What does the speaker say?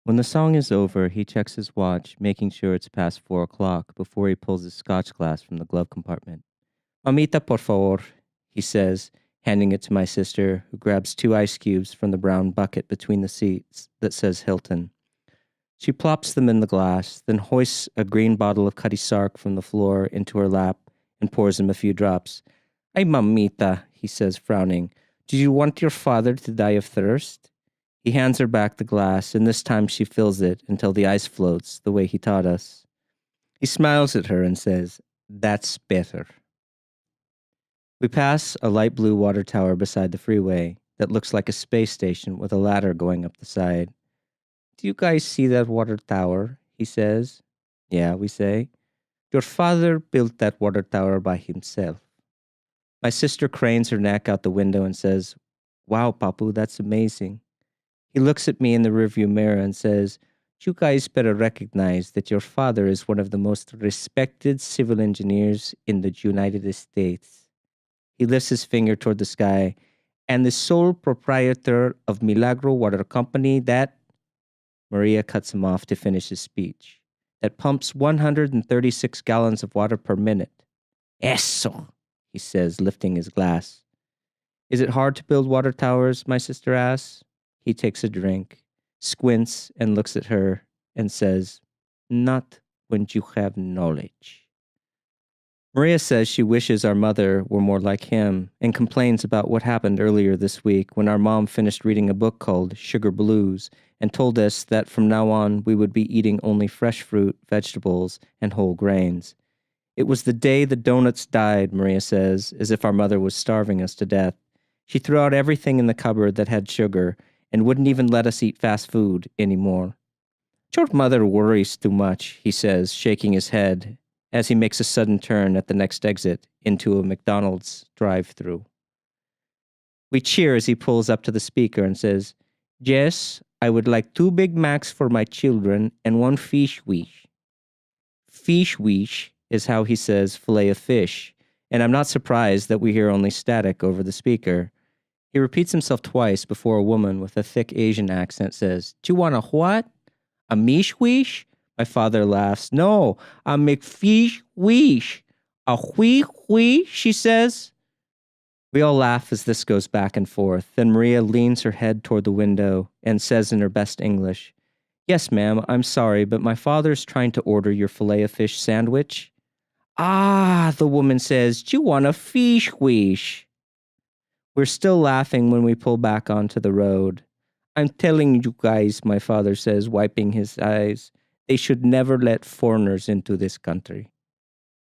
When the song is over, he checks his watch, making sure it's past 4 o'clock before he pulls his scotch glass from the glove compartment. Mamita, por favor, he says, handing it to my sister, who grabs 2 ice cubes from the brown bucket between the seats that says Hilton. She plops them in the glass, then hoists a green bottle of Cutty Sark from the floor into her lap and pours him a few drops. Ay, mamita, he says, frowning. Do you want your father to die of thirst? He hands her back the glass, and this time she fills it until the ice floats, the way he taught us. He smiles at her and says, That's better. We pass a light blue water tower beside the freeway that looks like a space station with a ladder going up the side. Do you guys see that water tower? He says. Yeah, we say. Your father built that water tower by himself. My sister cranes her neck out the window and says, Wow, Papu, that's amazing. He looks at me in the rearview mirror and says, You guys better recognize that your father is one of the most respected civil engineers in the United States. He lifts his finger toward the sky, and the sole proprietor of Milagro Water Company that... Maria cuts him off to finish his speech. That pumps 136 gallons of water per minute. Eso, he says, lifting his glass. Is it hard to build water towers? My sister asks. He takes a drink, squints, and looks at her and says, Not when you have knowledge. Maria says she wishes our mother were more like him and complains about what happened earlier this week when our mom finished reading a book called Sugar Blues and told us that from now on we would be eating only fresh fruit, vegetables, and whole grains. It was the day the donuts died, Maria says, as if our mother was starving us to death. She threw out everything in the cupboard that had sugar and wouldn't even let us eat fast food anymore. Your mother worries too much, he says, shaking his head as he makes a sudden turn at the next exit into a McDonald's drive-thru. We cheer as he pulls up to the speaker and says, Yes, I would like 2 Big Macs for my children and 1 fish wish. Fish wish is how he says fillet of fish, and I'm not surprised that we hear only static over the speaker. He repeats himself twice before a woman with a thick Asian accent says, Do you want a what? A mish wish? My father laughs. No, a McFish wish. A whee, she says. We all laugh as this goes back and forth. Then Maria leans her head toward the window and says in her best English, Yes, ma'am, I'm sorry, but my father's trying to order your fillet of fish sandwich. Ah, the woman says, Do you want a fish wish? We're still laughing when we pull back onto the road. I'm telling you guys, my father says, wiping his eyes, they should never let foreigners into this country.